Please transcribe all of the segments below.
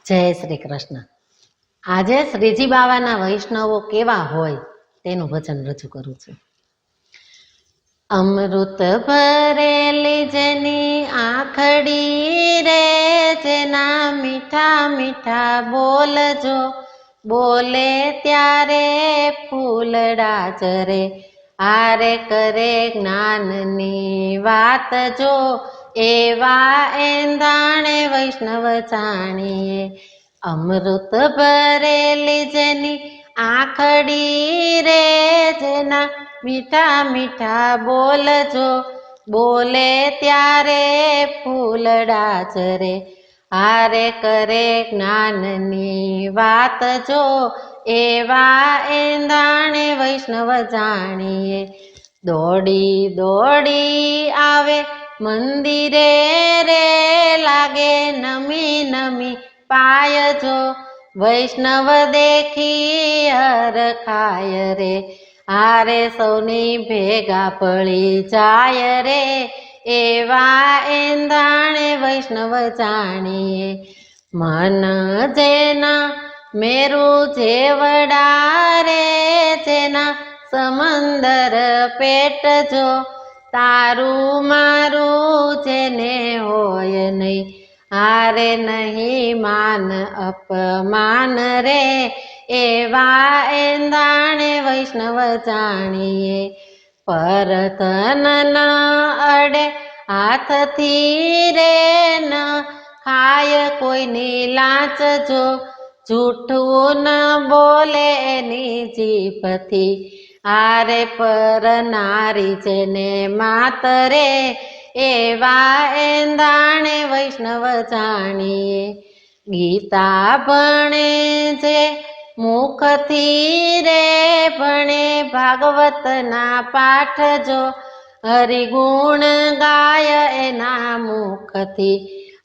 જય શ્રી કૃષ્ણ। આજે શ્રીજી બાવાના વૈષ્ણવો કેવા હોય તેનું વચન રજૂ કરું છું। અમૃત ભરેલી જેની આંખડી રે, જેના મીઠા મીઠા બોલજો, બોલે ત્યારે ફૂલડા ચરે, હારે કરે જ્ઞાનની વાત જો, એવા એંધાણે વૈષ્ણવ જાણીએ। અમૃત ભરેલી જેની આંખડી રે, જેના મીઠા મીઠા બોલજો, બોલે ત્યારે ફૂલડા ચરે, હારે કરે જ્ઞાનની વાત જો, એવા એંધાણે વૈષ્ણવ જાણીએ। દોડી દોડી આવે મંદિરે રે, લાગે નમી નમી પાય જો, વૈષ્ણવ દેખી હરખાય રે, હારે સૌની ભેગા પડી જાય રે, એવા એંધાણે વૈષ્ણવ જાણીએ। મન જેના મેરુ જેવડા રે, જેના સમંદર પેટ જો, તારું મારું જેને હોય નહીં, હારે નહીં માન અપમાન રે, એવા એંધાણે વૈષ્ણવ જાણીએ। પરધન ન અડે હાથથી રે, ન ખાય કોઈની લાંચ જો, જૂઠું ન બોલે એની જીભથી, હારે પર નારી જેને માતરે, એવા એંધાણે વૈષ્ણવ જાણીએ। ગીતા ભણે જે મુખથી રે, ભણે ભાગવતના પાઠ જો, હરિગુણ ગાય એના મુખથી,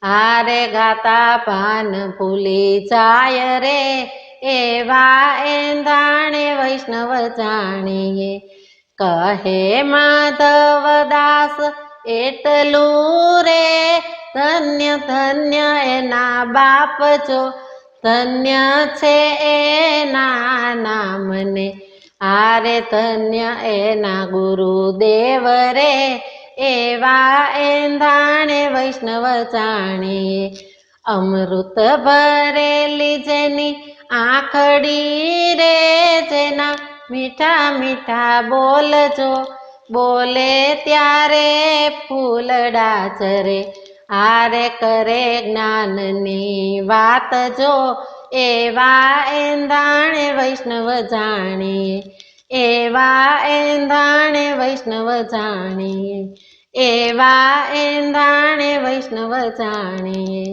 હારે ગાતા ભાન ભૂલી જાય રે, એવા એંધાણે વૈષ્ણવ જાણીએ। કહે માધવદાસ એટલું રે, ધન્ય ધન્ય એના બાપ જો, ધન્ય છે એના નામને, હારે ધન્ય એના ગુરુદેવ રે, એવા એંધાણે વૈષ્ણવ જાણીએ। અમૃત ભરેલી જેની આંખડી રે, જેના મીઠા મીઠા બોલજો, બોલે ત્યારે ફૂલડા ચરે, હારે કરે જ્ઞાનની વાત જો, એવા એંધાણે વૈષ્ણવ જાણીએ। એવા એંધાણે વૈષ્ણવ જાણીએ, એવા એંધાણે વૈષ્ણવ જાણીએ।